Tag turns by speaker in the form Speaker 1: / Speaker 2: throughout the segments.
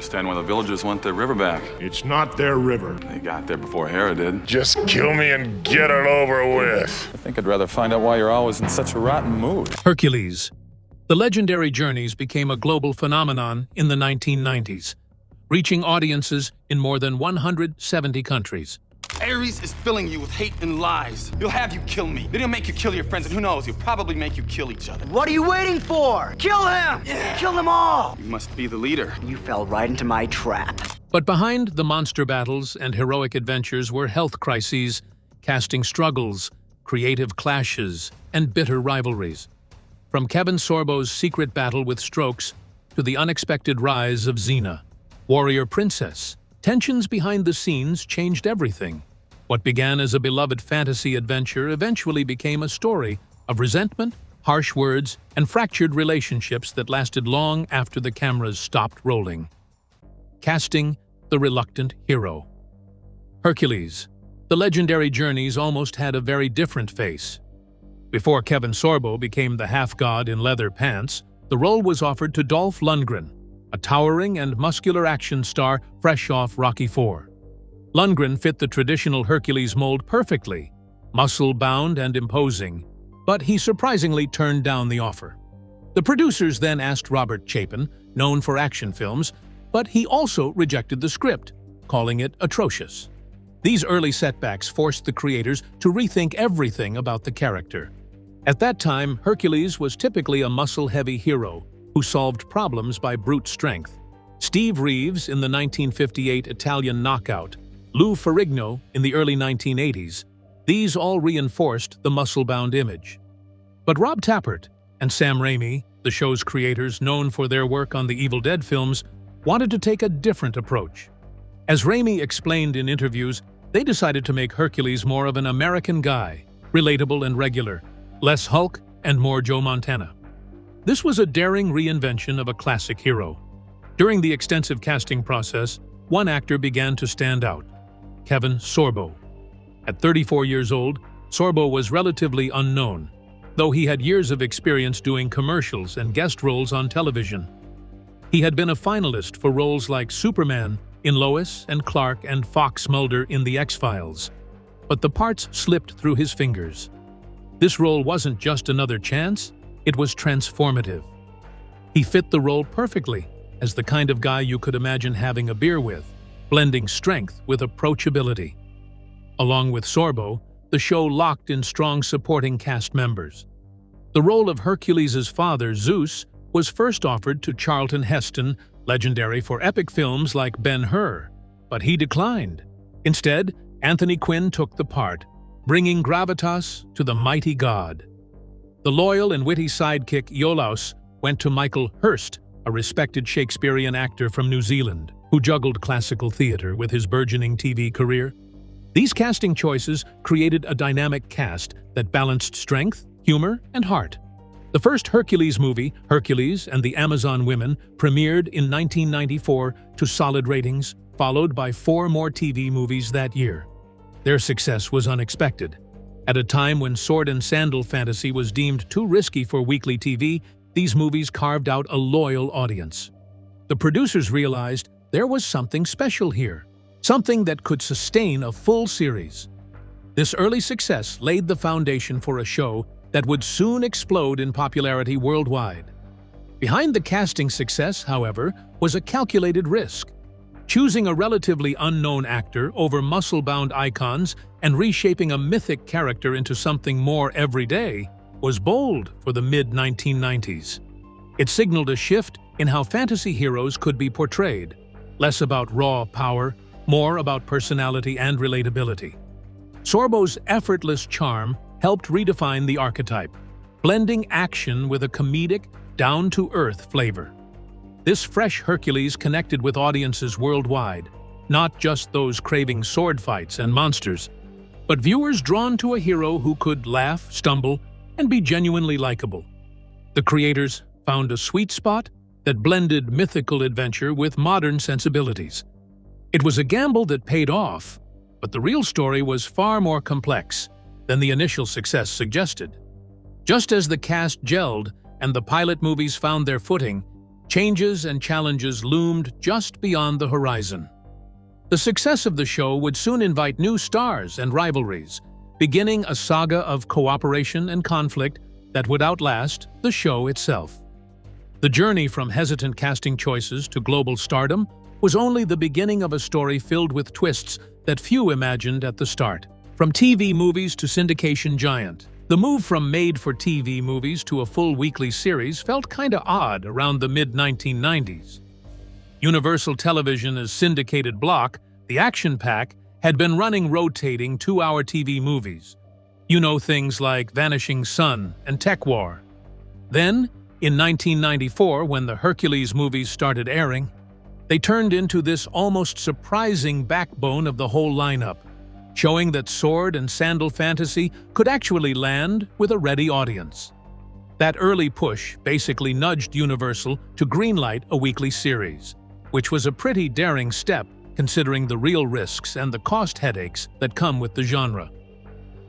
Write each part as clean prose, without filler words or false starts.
Speaker 1: understand why the villagers want their river back.
Speaker 2: It's not their river.
Speaker 1: They got there before Hera did.
Speaker 2: Just kill me and get it over with.
Speaker 1: I think I'd rather find out why you're always in such a rotten mood.
Speaker 3: Hercules. The legendary journeys became a global phenomenon in the 1990s, reaching audiences in more than 170 countries.
Speaker 4: Ares is filling you with hate and lies. He'll have you kill me. Then he'll make you kill your friends, and who knows, he'll probably make you kill each other.
Speaker 5: What are you waiting for? Kill him!
Speaker 4: Yeah.
Speaker 5: Kill them all!
Speaker 4: You must be the leader.
Speaker 5: You fell right into my trap.
Speaker 3: But behind the monster battles and heroic adventures were health crises, casting struggles, creative clashes, and bitter rivalries. From Kevin Sorbo's secret battle with strokes to the unexpected rise of Xena, warrior princess, tensions behind the scenes changed everything. What began as a beloved fantasy adventure eventually became a story of resentment, harsh words, and fractured relationships that lasted long after the cameras stopped rolling. Casting the reluctant hero. Hercules. The legendary journeys almost had a very different face. Before Kevin Sorbo became the half-god in leather pants, the role was offered to Dolph Lundgren, a towering and muscular action star fresh off Rocky IV. Lundgren fit the traditional Hercules mold perfectly, muscle-bound and imposing, but he surprisingly turned down the offer. The producers then asked Robert Chapin, known for action films, but he also rejected the script, calling it atrocious. These early setbacks forced the creators to rethink everything about the character. At that time, Hercules was typically a muscle-heavy hero who solved problems by brute strength. Steve Reeves in the 1958 Italian Knockout, Lou Ferrigno in the early 1980s, these all reinforced the muscle-bound image. But Rob Tappert and Sam Raimi, the show's creators known for their work on the Evil Dead films, wanted to take a different approach. As Raimi explained in interviews, they decided to make Hercules more of an American guy, relatable and regular, less Hulk and more Joe Montana. This was a daring reinvention of a classic hero. During the extensive casting process, one actor began to stand out: Kevin Sorbo. At 34 years old, Sorbo was relatively unknown, though he had years of experience doing commercials and guest roles on television. He had been a finalist for roles like Superman in Lois and Clark and Fox Mulder in The X-Files, but the parts slipped through his fingers. This role wasn't just another chance, it was transformative. He fit the role perfectly as the kind of guy you could imagine having a beer with, blending strength with approachability. Along with Sorbo, the show locked in strong supporting cast members. The role of Hercules' father, Zeus, was first offered to Charlton Heston, legendary for epic films like Ben-Hur, but he declined. Instead, Anthony Quinn took the part, bringing gravitas to the mighty god. The loyal and witty sidekick Iolaus went to Michael Hirst, a respected Shakespearean actor from New Zealand, who juggled classical theater with his burgeoning TV career. These casting choices created a dynamic cast that balanced strength, humor, and heart. The first Hercules movie, Hercules and the Amazon Women, premiered in 1994 to solid ratings, followed by 4 more TV movies that year. Their success was unexpected. At a time when sword and sandal fantasy was deemed too risky for weekly TV, these movies carved out a loyal audience. The producers realized there was something special here, something that could sustain a full series. This early success laid the foundation for a show that would soon explode in popularity worldwide. Behind the casting success, however, was a calculated risk. Choosing a relatively unknown actor over muscle-bound icons and reshaping a mythic character into something more everyday was bold for the mid-1990s. It signaled a shift in how fantasy heroes could be portrayed, less about raw power, more about personality and relatability. Sorbo's effortless charm helped redefine the archetype, blending action with a comedic, down-to-earth flavor. This fresh Hercules connected with audiences worldwide, not just those craving sword fights and monsters, but viewers drawn to a hero who could laugh, stumble, and be genuinely likable. The creators found a sweet spot that blended mythical adventure with modern sensibilities. It was a gamble that paid off, but the real story was far more complex than the initial success suggested. Just as the cast gelled and the pilot movies found their footing, Changes and challenges loomed just beyond the horizon. The success of the show would soon invite new stars and rivalries, beginning a saga of cooperation and conflict that would outlast the show itself. The journey from hesitant casting choices to global stardom was only the beginning of a story filled with twists that few imagined at the start. From TV movies to syndication giant, the move from made-for-TV movies to a full weekly series felt kinda odd around the mid-1990s. Universal Television's syndicated block, the Action Pack, had been running rotating 2-hour TV movies. You know, things like Vanishing Sun and Tech War. Then, in 1994, when the Hercules movies started airing, they turned into this almost surprising backbone of the whole lineup, showing that sword and sandal fantasy could actually land with a ready audience. That early push basically nudged Universal to greenlight a weekly series, which was a pretty daring step considering the real risks and the cost headaches that come with the genre.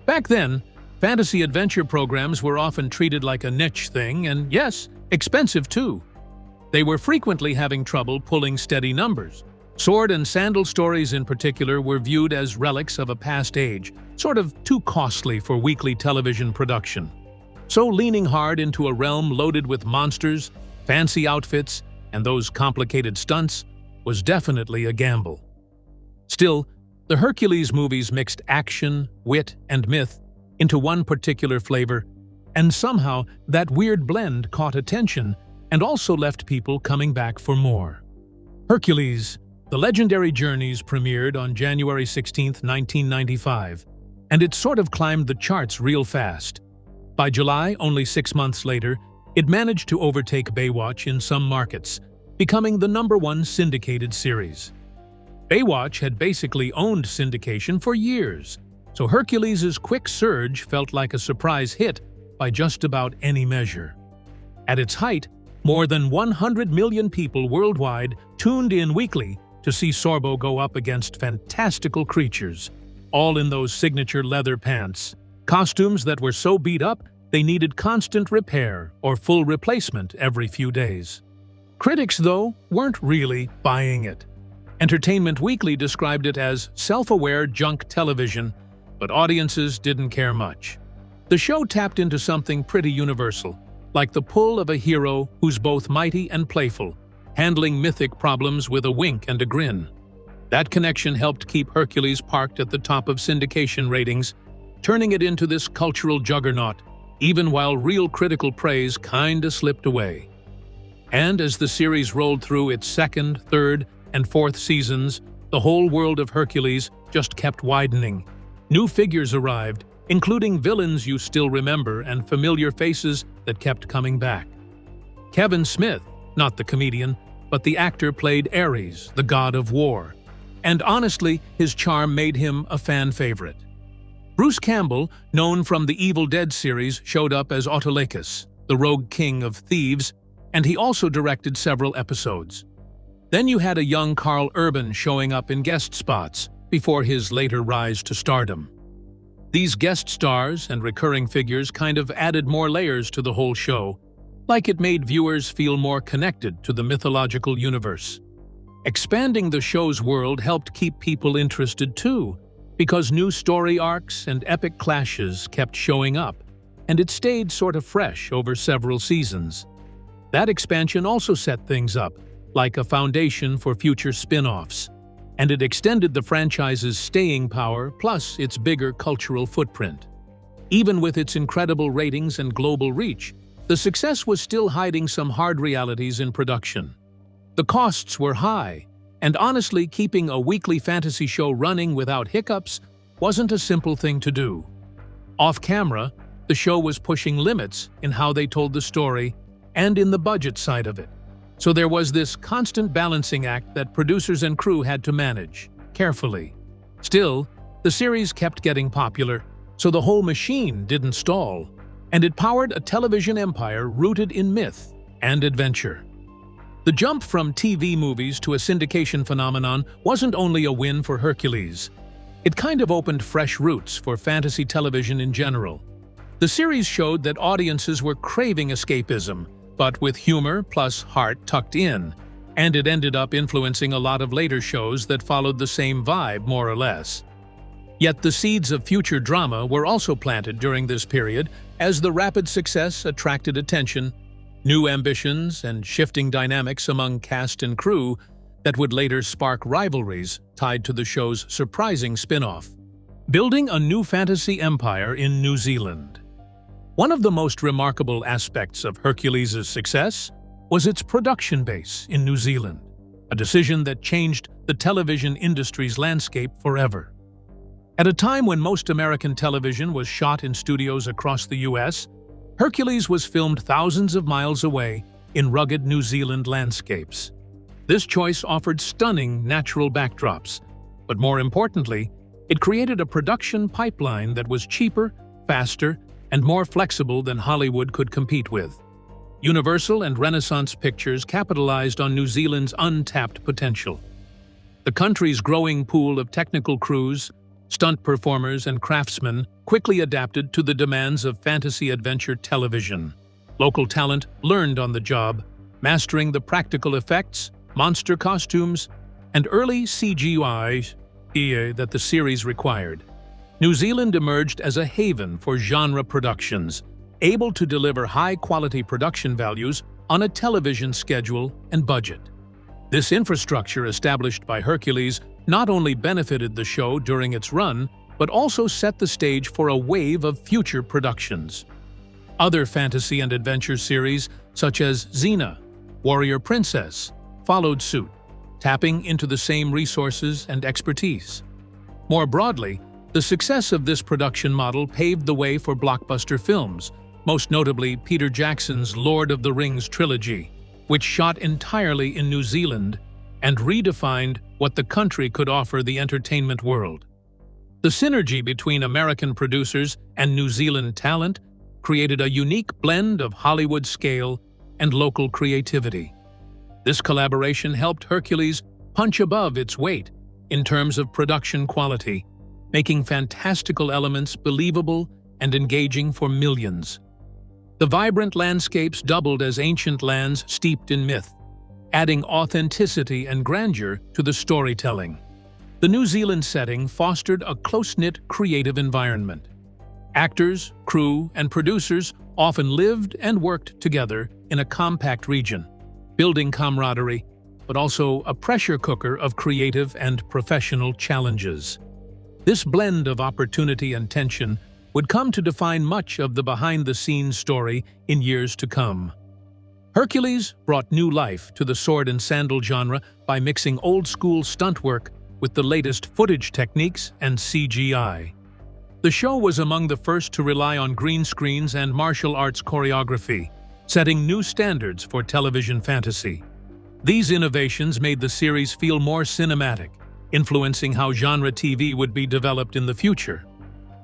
Speaker 3: Back then, fantasy adventure programs were often treated like a niche thing and, yes, expensive too. They were frequently having trouble pulling steady numbers. Sword and sandal stories in particular were viewed as relics of a past age, sort of too costly for weekly television production. So leaning hard into a realm loaded with monsters, fancy outfits, and those complicated stunts was definitely a gamble. Still, the Hercules movies mixed action, wit, and myth into one particular flavor, and somehow that weird blend caught attention and also left people coming back for more. Hercules, The Legendary Journeys premiered on January 16, 1995, and it sort of climbed the charts real fast. By July, only 6 months later, it managed to overtake Baywatch in some markets, becoming the #1 syndicated series. Baywatch had basically owned syndication for years, so Hercules' quick surge felt like a surprise hit by just about any measure. At its height, more than 100 million people worldwide tuned in weekly to see Sorbo go up against fantastical creatures, all in those signature leather pants, costumes that were so beat up they needed constant repair or full replacement every few days. Critics, though, weren't really buying it. Entertainment Weekly described it as self-aware junk television, but audiences didn't care much. The show tapped into something pretty universal, like the pull of a hero who's both mighty and playful, handling mythic problems with a wink and a grin. That connection helped keep Hercules parked at the top of syndication ratings, turning it into this cultural juggernaut, even while real critical praise kinda slipped away. And as the series rolled through its 2nd, 3rd, and 4th seasons, the whole world of Hercules just kept widening. New figures arrived, including villains you still remember and familiar faces that kept coming back. Kevin Smith, not the comedian, but the actor, played Ares, the god of war. And honestly, his charm made him a fan favorite. Bruce Campbell, known from the Evil Dead series, showed up as Autolycus, the rogue king of thieves, and he also directed several episodes. Then you had a young Carl Urban showing up in guest spots before his later rise to stardom. These guest stars and recurring figures kind of added more layers to the whole show, like it made viewers feel more connected to the mythological universe. Expanding the show's world helped keep people interested too, because new story arcs and epic clashes kept showing up, and it stayed sort of fresh over several seasons. That expansion also set things up, like a foundation for future spin-offs, and it extended the franchise's staying power plus its bigger cultural footprint. Even with its incredible ratings and global reach, the success was still hiding some hard realities in production. The costs were high, and honestly, keeping a weekly fantasy show running without hiccups wasn't a simple thing to do. Off-camera, the show was pushing limits in how they told the story and in the budget side of it. So there was this constant balancing act that producers and crew had to manage, carefully. Still, the series kept getting popular, so the whole machine didn't stall, and it powered a television empire rooted in myth and adventure. The jump from TV movies to a syndication phenomenon wasn't only a win for Hercules. It kind of opened fresh routes for fantasy television in general. The series showed that audiences were craving escapism, but with humor plus heart tucked in, and it ended up influencing a lot of later shows that followed the same vibe, more or less. Yet the seeds of future drama were also planted during this period as the rapid success attracted attention, new ambitions, and shifting dynamics among cast and crew that would later spark rivalries tied to the show's surprising spin-off. Building a new fantasy empire in New Zealand. One of the most remarkable aspects of Hercules' success was its production base in New Zealand, a decision that changed the television industry's landscape forever. At a time when most American television was shot in studios across the US, Hercules was filmed thousands of miles away in rugged New Zealand landscapes. This choice offered stunning natural backdrops, but more importantly, it created a production pipeline that was cheaper, faster, and more flexible than Hollywood could compete with. Universal and Renaissance Pictures capitalized on New Zealand's untapped potential. The country's growing pool of technical crews, stunt performers, and craftsmen quickly adapted to the demands of fantasy adventure television. Local talent learned on the job, mastering the practical effects, monster costumes, and early CGI that the series required. New Zealand emerged as a haven for genre productions, able to deliver high-quality production values on a television schedule and budget. This infrastructure established by Hercules not only benefited the show during its run, but also set the stage for a wave of future productions. Other fantasy and adventure series, such as Xena, Warrior Princess, followed suit, tapping into the same resources and expertise. More broadly, the success of this production model paved the way for blockbuster films, most notably Peter Jackson's Lord of the Rings trilogy, which shot entirely in New Zealand and redefined what the country could offer the entertainment world. The synergy between American producers and New Zealand talent created a unique blend of Hollywood scale and local creativity. This collaboration helped Hercules punch above its weight in terms of production quality, making fantastical elements believable and engaging for millions. The vibrant landscapes doubled as ancient lands steeped in myth, adding authenticity and grandeur to the storytelling. The New Zealand setting fostered a close-knit creative environment. Actors, crew, and producers often lived and worked together in a compact region, building camaraderie, but also a pressure cooker of creative and professional challenges. This blend of opportunity and tension would come to define much of the behind-the-scenes story in years to come. Hercules brought new life to the sword and sandal genre by mixing old-school stunt work with the latest footage techniques and CGI. The show was among the first to rely on green screens and martial arts choreography, setting new standards for television fantasy. These innovations made the series feel more cinematic, influencing how genre TV would be developed in the future.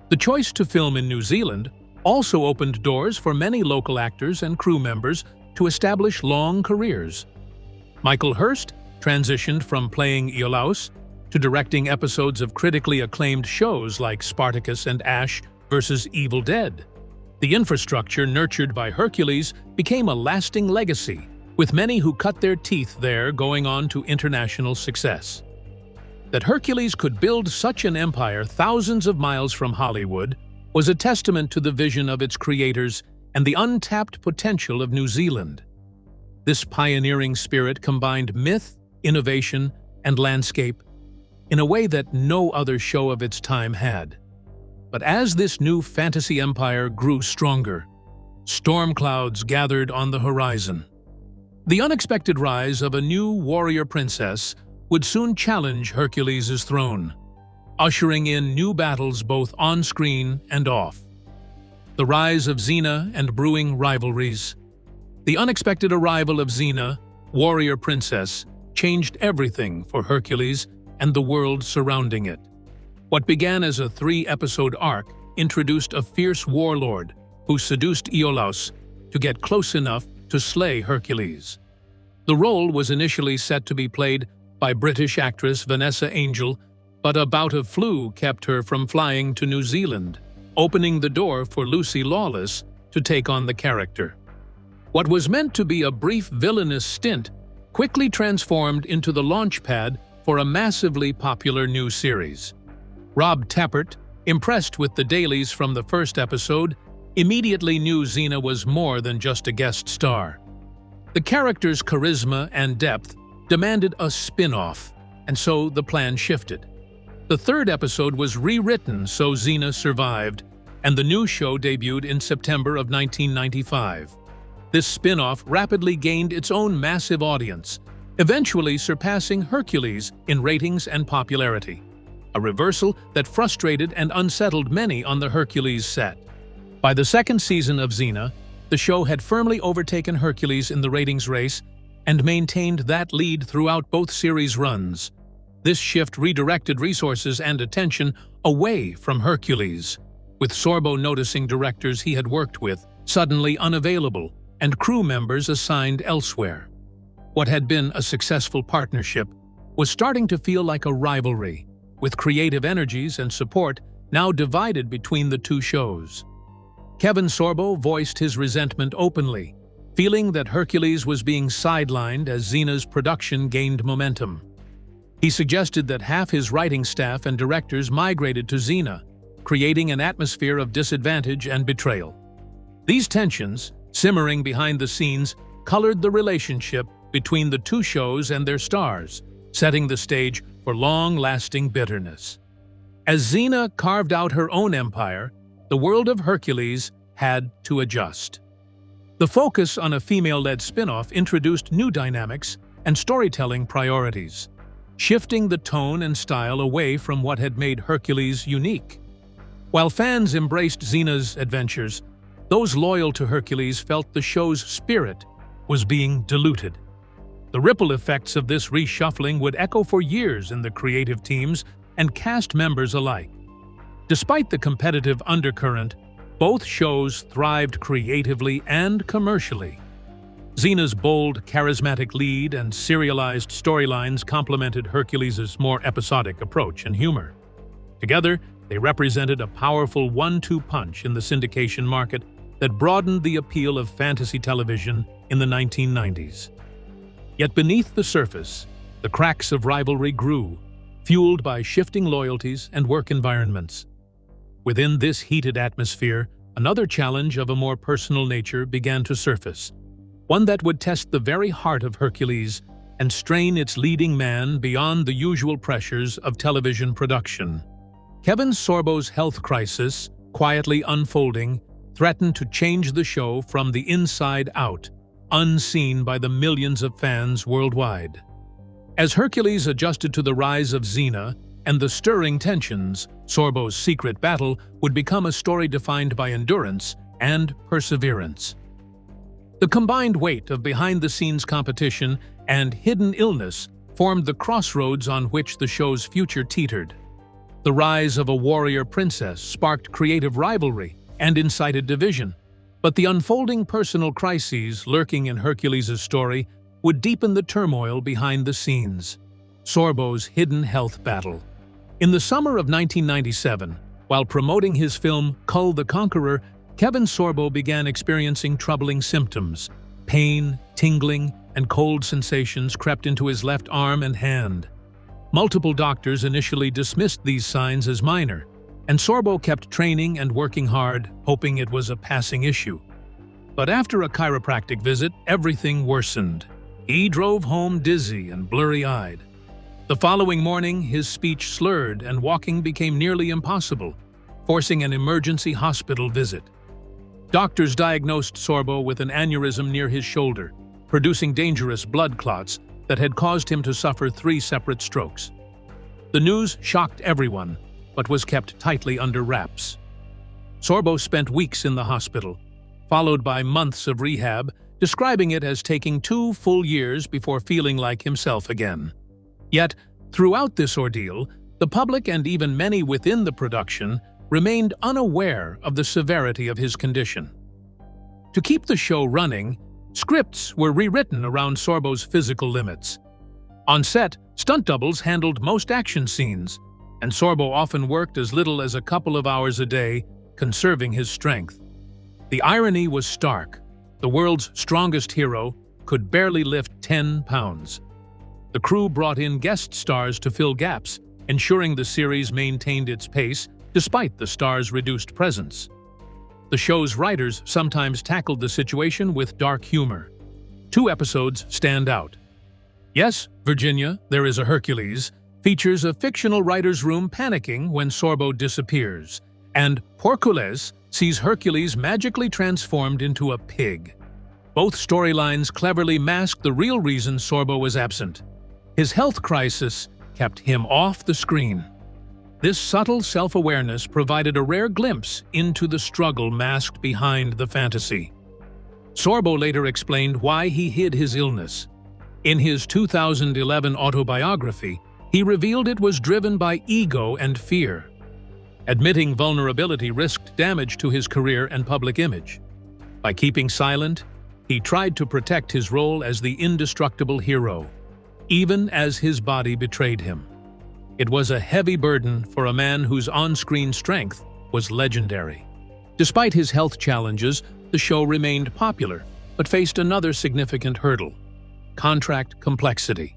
Speaker 3: The choice to film in New Zealand also opened doors for many local actors and crew members to establish long careers. Michael Hurst transitioned from playing Iolaus to directing episodes of critically acclaimed shows like Spartacus and Ash vs. Evil Dead. The infrastructure nurtured by Hercules became a lasting legacy, with many who cut their teeth there going on to international success. That Hercules could build such an empire thousands of miles from Hollywood was a testament to the vision of its creators and the untapped potential of New Zealand. This pioneering spirit combined myth, innovation, and landscape in a way that no other show of its time had. But as this new fantasy empire grew stronger, storm clouds gathered on the horizon. The unexpected rise of a new warrior princess would soon challenge Hercules' throne, ushering in new battles both on-screen and off. The rise of Xena and brewing rivalries. The unexpected arrival of Xena, warrior princess, changed everything for Hercules and the world surrounding it. What began as a 3-episode arc introduced a fierce warlord who seduced Iolaus to get close enough to slay Hercules. The role was initially set to be played by British actress Vanessa Angel, but a bout of flu kept her from flying to New Zealand, opening the door for Lucy Lawless to take on the character. What was meant to be a brief villainous stint quickly transformed into the launchpad for a massively popular new series. Rob Tappert, impressed with the dailies from the first episode, immediately knew Xena was more than just a guest star. The character's charisma and depth demanded a spin-off, and so the plan shifted. The third episode was rewritten so Xena survived, and the new show debuted in September of 1995. This spin-off rapidly gained its own massive audience, eventually surpassing Hercules in ratings and popularity, a reversal that frustrated and unsettled many on the Hercules set. By the second season of Xena, the show had firmly overtaken Hercules in the ratings race and maintained that lead throughout both series runs. This shift redirected resources and attention away from Hercules, with Sorbo noticing directors he had worked with suddenly unavailable and crew members assigned elsewhere. What had been a successful partnership was starting to feel like a rivalry, with creative energies and support now divided between the two shows. Kevin Sorbo voiced his resentment openly, feeling that Hercules was being sidelined as Xena's production gained momentum. He suggested that half his writing staff and directors migrated to Xena, creating an atmosphere of disadvantage and betrayal. These tensions, simmering behind the scenes, colored the relationship between the two shows and their stars, setting the stage for long-lasting bitterness. As Xena carved out her own empire, the world of Hercules had to adjust. The focus on a female-led spin-off introduced new dynamics and storytelling priorities, shifting the tone and style away from what had made Hercules unique. While fans embraced Xena's adventures, those loyal to Hercules felt the show's spirit was being diluted. The ripple effects of this reshuffling would echo for years in the creative teams and cast members alike. Despite the competitive undercurrent, both shows thrived creatively and commercially. Xena's bold, charismatic lead and serialized storylines complemented Hercules' more episodic approach and humor. Together, they represented a powerful one-two punch in the syndication market that broadened the appeal of fantasy television in the 1990s. Yet beneath the surface, the cracks of rivalry grew, fueled by shifting loyalties and work environments. Within this heated atmosphere, another challenge of a more personal nature began to surface, one that would test the very heart of Hercules and strain its leading man beyond the usual pressures of television production. Kevin Sorbo's health crisis, quietly unfolding, threatened to change the show from the inside out, unseen by the millions of fans worldwide. As Hercules adjusted to the rise of Xena and the stirring tensions, Sorbo's secret battle would become a story defined by endurance and perseverance. The combined weight of behind-the-scenes competition and hidden illness formed the crossroads on which the show's future teetered. The rise of a warrior princess sparked creative rivalry and incited division, but the unfolding personal crises lurking in Hercules' story would deepen the turmoil behind the scenes. Sorbo's hidden health battle. In the summer of 1997, while promoting his film Kull the Conqueror, Kevin Sorbo began experiencing troubling symptoms. Pain, tingling, and cold sensations crept into his left arm and hand. Multiple doctors initially dismissed these signs as minor, and Sorbo kept training and working hard, hoping it was a passing issue. But after a chiropractic visit, everything worsened. He drove home dizzy and blurry-eyed. The following morning, his speech slurred and walking became nearly impossible, forcing an emergency hospital visit. Doctors diagnosed Sorbo with an aneurysm near his shoulder, producing dangerous blood clots that had caused him to suffer 3 separate strokes. The news shocked everyone, but was kept tightly under wraps. Sorbo spent weeks in the hospital, followed by months of rehab, describing it as taking 2 full years before feeling like himself again. Yet, throughout this ordeal, the public and even many within the production remained unaware of the severity of his condition. To keep the show running, scripts were rewritten around Sorbo's physical limits. On set, stunt doubles handled most action scenes, and Sorbo often worked as little as a couple of hours a day, conserving his strength. The irony was stark. the world's strongest hero, could barely lift 10 pounds. The crew brought in guest stars to fill gaps, ensuring the series maintained its pace despite the star's reduced presence. The show's writers sometimes tackled the situation with dark humor. 2 episodes stand out. Yes, Virginia, There Is a Hercules features a fictional writer's room panicking when Sorbo disappears, and Hercules sees Hercules magically transformed into a pig. Both storylines cleverly mask the real reason Sorbo was absent. His health crisis kept him off the screen. This subtle self-awareness provided a rare glimpse into the struggle masked behind the fantasy. Sorbo later explained why he hid his illness. In his 2011 autobiography, he revealed it was driven by ego and fear. Admitting vulnerability risked damage to his career and public image. By keeping silent, he tried to protect his role as the indestructible hero, even as his body betrayed him. It was a heavy burden for a man whose on-screen strength was legendary. Despite his health challenges, the show remained popular, but faced another significant hurdle: contract complexity.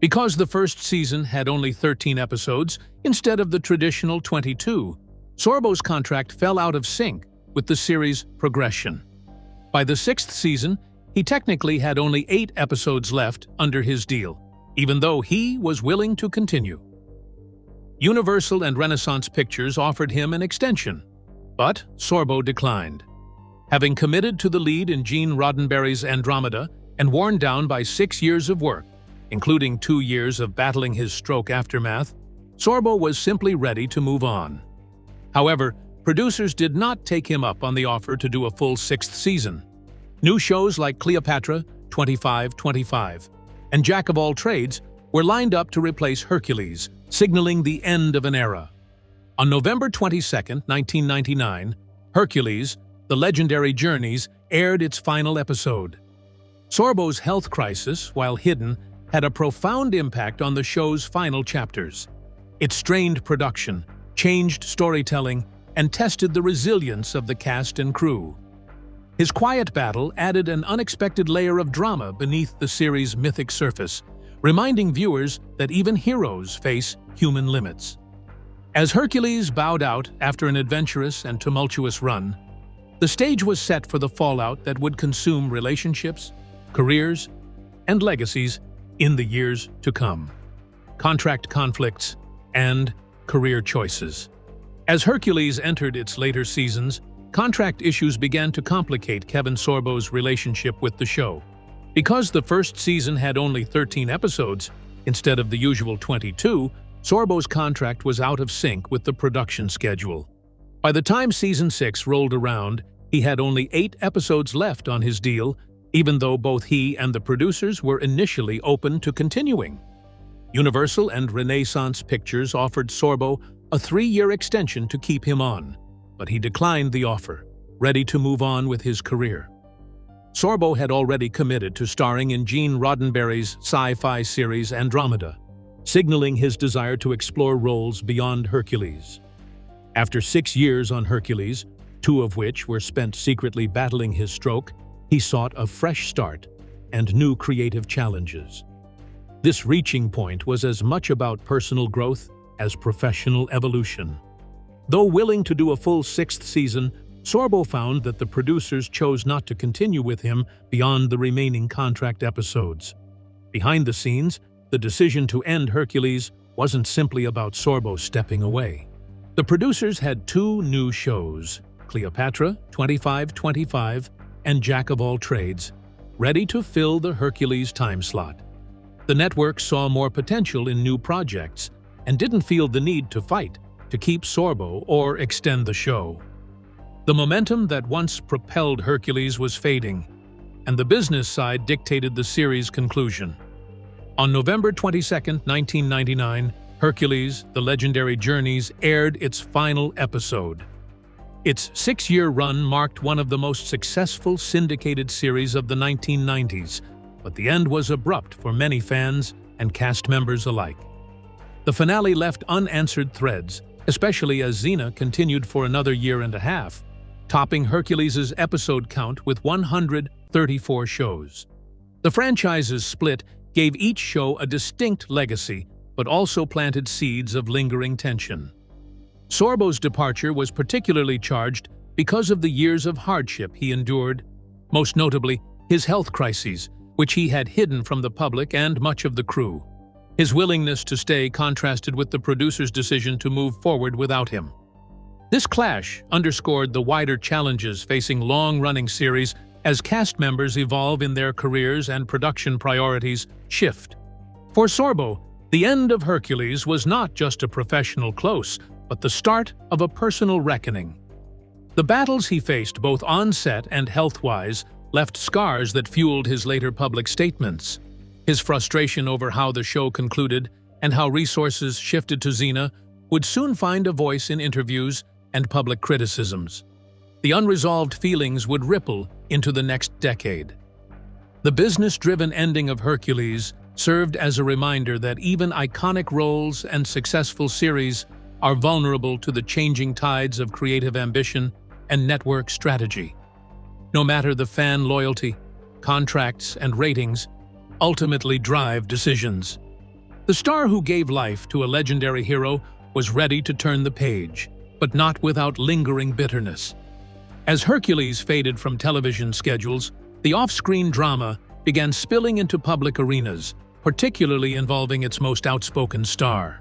Speaker 3: Because the first season had only 13 episodes instead of the traditional 22, Sorbo's contract fell out of sync with the series' progression. By the 6th season, he technically had only 8 episodes left under his deal, even though he was willing to continue. Universal and Renaissance Pictures offered him an extension, but Sorbo declined. Having committed to the lead in Gene Roddenberry's Andromeda and worn down by 6 years of work, including 2 years of battling his stroke aftermath, Sorbo was simply ready to move on. However, producers did not take him up on the offer to do a full 6th season. New shows like Cleopatra, 25/25, and Jack of All Trades were lined up to replace Hercules, signaling the end of an era. On November 22, 1999, Hercules, The Legendary Journeys, aired its final episode. Sorbo's health crisis, while hidden, had a profound impact on the show's final chapters. It strained production, changed storytelling, and tested the resilience of the cast and crew. His quiet battle added an unexpected layer of drama beneath the series' mythic surface, reminding viewers that even heroes face human limits. As Hercules bowed out after an adventurous and tumultuous run, the stage was set for the fallout that would consume relationships, careers, and legacies in the years to come. Contract conflicts and career choices. As Hercules entered its later seasons, contract issues began to complicate Kevin Sorbo's relationship with the show. Because the first season had only 13 episodes, instead of the usual 22, Sorbo's contract was out of sync with the production schedule. By the time Season 6 rolled around, he had only 8 episodes left on his deal, even though both he and the producers were initially open to continuing. Universal and Renaissance Pictures offered Sorbo a 3-year extension to keep him on, but he declined the offer, ready to move on with his career. Sorbo had already committed to starring in Gene Roddenberry's sci-fi series Andromeda, signaling his desire to explore roles beyond Hercules. After 6 years on Hercules, 2 of which were spent secretly battling his stroke, he sought a fresh start and new creative challenges. This reaching point was as much about personal growth as professional evolution. Though willing to do a full 6th season, Sorbo found that the producers chose not to continue with him beyond the remaining contract episodes. Behind the scenes, the decision to end Hercules wasn't simply about Sorbo stepping away. The producers had 2 new shows, Cleopatra, 25/25, and Jack of All Trades, ready to fill the Hercules time slot. The network saw more potential in new projects and didn't feel the need to fight to keep Sorbo or extend the show. The momentum that once propelled Hercules was fading, and the business side dictated the series' conclusion. On November 22, 1999, Hercules, The Legendary Journeys aired its final episode. Its 6-year run marked one of the most successful syndicated series of the 1990s, but the end was abrupt for many fans and cast members alike. The finale left unanswered threads, especially as Xena continued for another year and a half. topping Hercules' episode count with 134 shows. The franchise's split gave each show a distinct legacy, but also planted seeds of lingering tension. Sorbo's departure was particularly charged because of the years of hardship he endured, most notably his health crises, which he had hidden from the public and much of the crew. His willingness to stay contrasted with the producer's decision to move forward without him. This clash underscored the wider challenges facing long-running series as cast members evolve in their careers and production priorities shift. For Sorbo, the end of Hercules was not just a professional close, but the start of a personal reckoning. The battles he faced both on set and health-wise left scars that fueled his later public statements. His frustration over how the show concluded and how resources shifted to Xena would soon find a voice in interviews and public criticisms. The unresolved feelings would ripple into the next decade. The business-driven ending of Hercules served as a reminder that even iconic roles and successful series are vulnerable to the changing tides of creative ambition and network strategy. No matter the fan loyalty, contracts, and ratings ultimately drive decisions. The star who gave life to a legendary hero was ready to turn the page, but not without lingering bitterness. As Hercules faded from television schedules, the off-screen drama began spilling into public arenas, particularly involving its most outspoken star.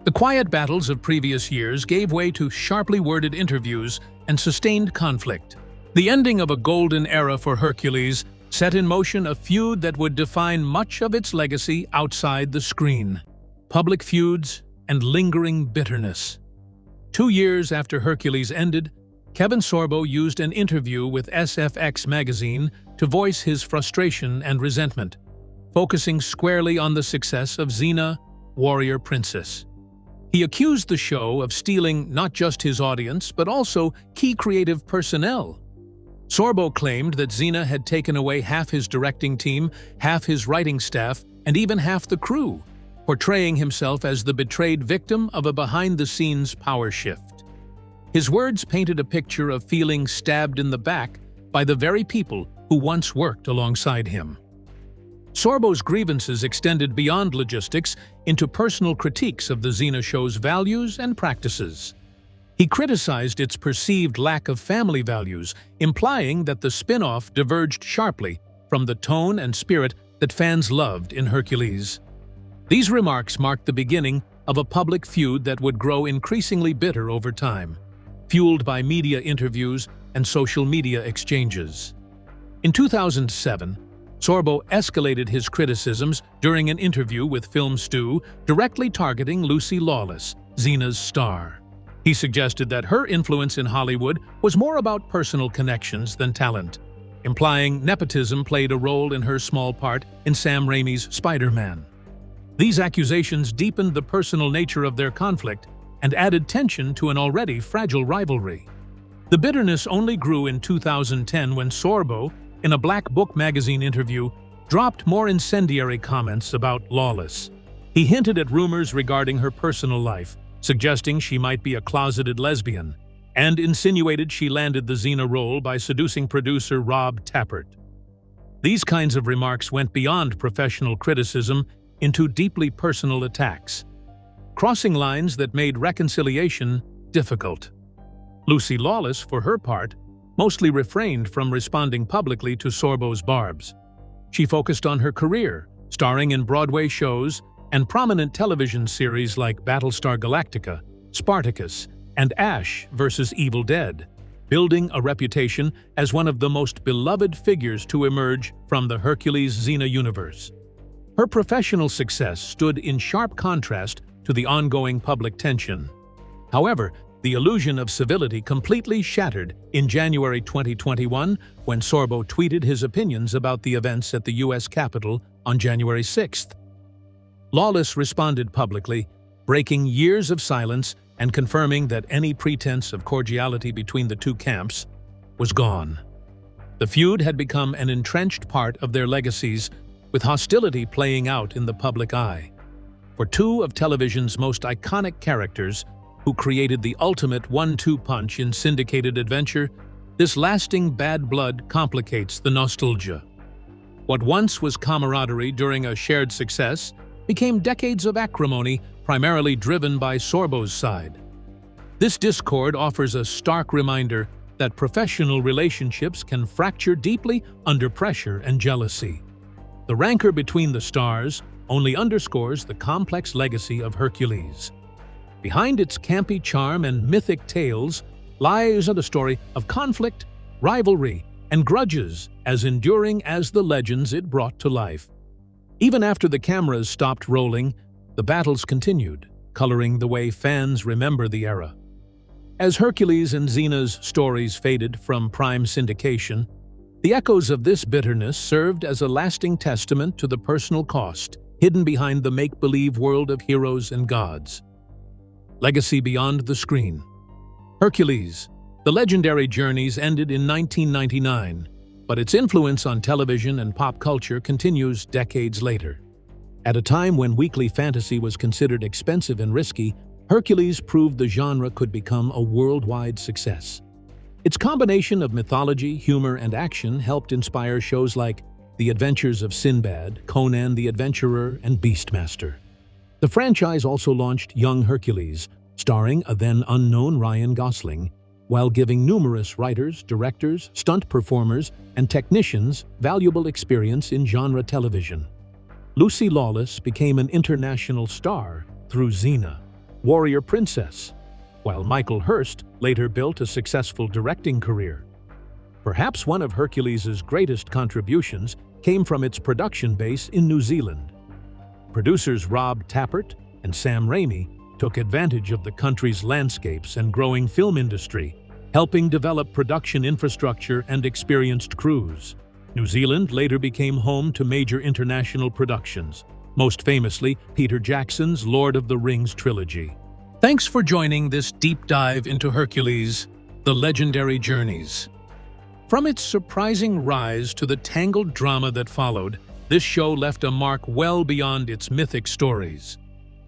Speaker 3: The quiet battles of previous years gave way to sharply worded interviews and sustained conflict. The ending of a golden era for Hercules set in motion a feud that would define much of its legacy outside the screen. Public feuds and lingering bitterness. 2 years after Hercules ended, Kevin Sorbo used an interview with SFX magazine to voice his frustration and resentment, focusing squarely on the success of Xena, Warrior Princess. He accused the show of stealing not just his audience, but also key creative personnel. Sorbo claimed that Xena had taken away half his directing team, half his writing staff, and even half the crew, portraying himself as the betrayed victim of a behind-the-scenes power shift. His words painted a picture of feeling stabbed in the back by the very people who once worked alongside him. Sorbo's grievances extended beyond logistics into personal critiques of the Xena show's values and practices. He criticized its perceived lack of family values, implying that the spin-off diverged sharply from the tone and spirit that fans loved in Hercules. These remarks marked the beginning of a public feud that would grow increasingly bitter over time, fueled by media interviews and social media exchanges. In 2007, Sorbo escalated his criticisms during an interview with Film Stew, directly targeting Lucy Lawless, Xena's star. He suggested that her influence in Hollywood was more about personal connections than talent, implying nepotism played a role in her small part in Sam Raimi's Spider-Man. These accusations deepened the personal nature of their conflict and added tension to an already fragile rivalry. The bitterness only grew in 2010 when Sorbo, in a Black Book magazine interview, dropped more incendiary comments about Lawless. He hinted at rumors regarding her personal life, suggesting she might be a closeted lesbian, and insinuated she landed the Xena role by seducing producer Rob Tappert. These kinds of remarks went beyond professional criticism into deeply personal attacks, crossing lines that made reconciliation difficult. Lucy Lawless, for her part, mostly refrained from responding publicly to Sorbo's barbs. She focused on her career, starring in Broadway shows and prominent television series like Battlestar Galactica, Spartacus, and Ash vs. Evil Dead, building a reputation as one of the most beloved figures to emerge from the Hercules Xena universe. Her professional success stood in sharp contrast to the ongoing public tension. However, the illusion of civility completely shattered in January 2021 when Sorbo tweeted his opinions about the events at the U.S. Capitol on January 6th. Lawless responded publicly, breaking years of silence and confirming that any pretense of cordiality between the two camps was gone. The feud had become an entrenched part of their legacies, with hostility playing out in the public eye. For two of television's most iconic characters, who created the ultimate one-two punch in syndicated adventure, this lasting bad blood complicates the nostalgia. What once was camaraderie during a shared success became decades of acrimony, primarily driven by Sorbo's side. This discord offers a stark reminder that professional relationships can fracture deeply under pressure and jealousy. The rancor between the stars only underscores the complex legacy of Hercules. Behind its campy charm and mythic tales lies a story of conflict, rivalry, and grudges as enduring as the legends it brought to life. Even after the cameras stopped rolling, the battles continued, coloring the way fans remember the era. As Hercules and Xena's stories faded from prime syndication, the echoes of this bitterness served as a lasting testament to the personal cost hidden behind the make-believe world of heroes and gods. Legacy beyond the screen. Hercules, the legendary journeys ended in 1999, but its influence on television and pop culture continues decades later. At a time when weekly fantasy was considered expensive and risky, Hercules proved the genre could become a worldwide success. Its combination of mythology, humor, and action helped inspire shows like The Adventures of Sinbad, Conan the Adventurer, and Beastmaster. The franchise also launched Young Hercules, starring a then-unknown Ryan Gosling, while giving numerous writers, directors, stunt performers, and technicians valuable experience in genre television. Lucy Lawless became an international star through Xena, Warrior Princess, while Michael Hurst later built a successful directing career. Perhaps one of Hercules' greatest contributions came from its production base in New Zealand. Producers Rob Tappert and Sam Raimi took advantage of the country's landscapes and growing film industry, helping develop production infrastructure and experienced crews. New Zealand later became home to major international productions, most famously Peter Jackson's Lord of the Rings trilogy. Thanks for joining this deep dive into Hercules, the legendary journeys. From its surprising rise to the tangled drama that followed, this show left a mark well beyond its mythic stories.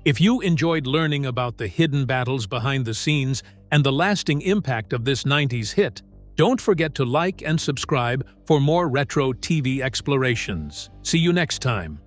Speaker 3: If you enjoyed learning about the hidden battles behind the scenes and the lasting impact of this 90s hit, don't forget to like and subscribe for more retro TV explorations. See you next time.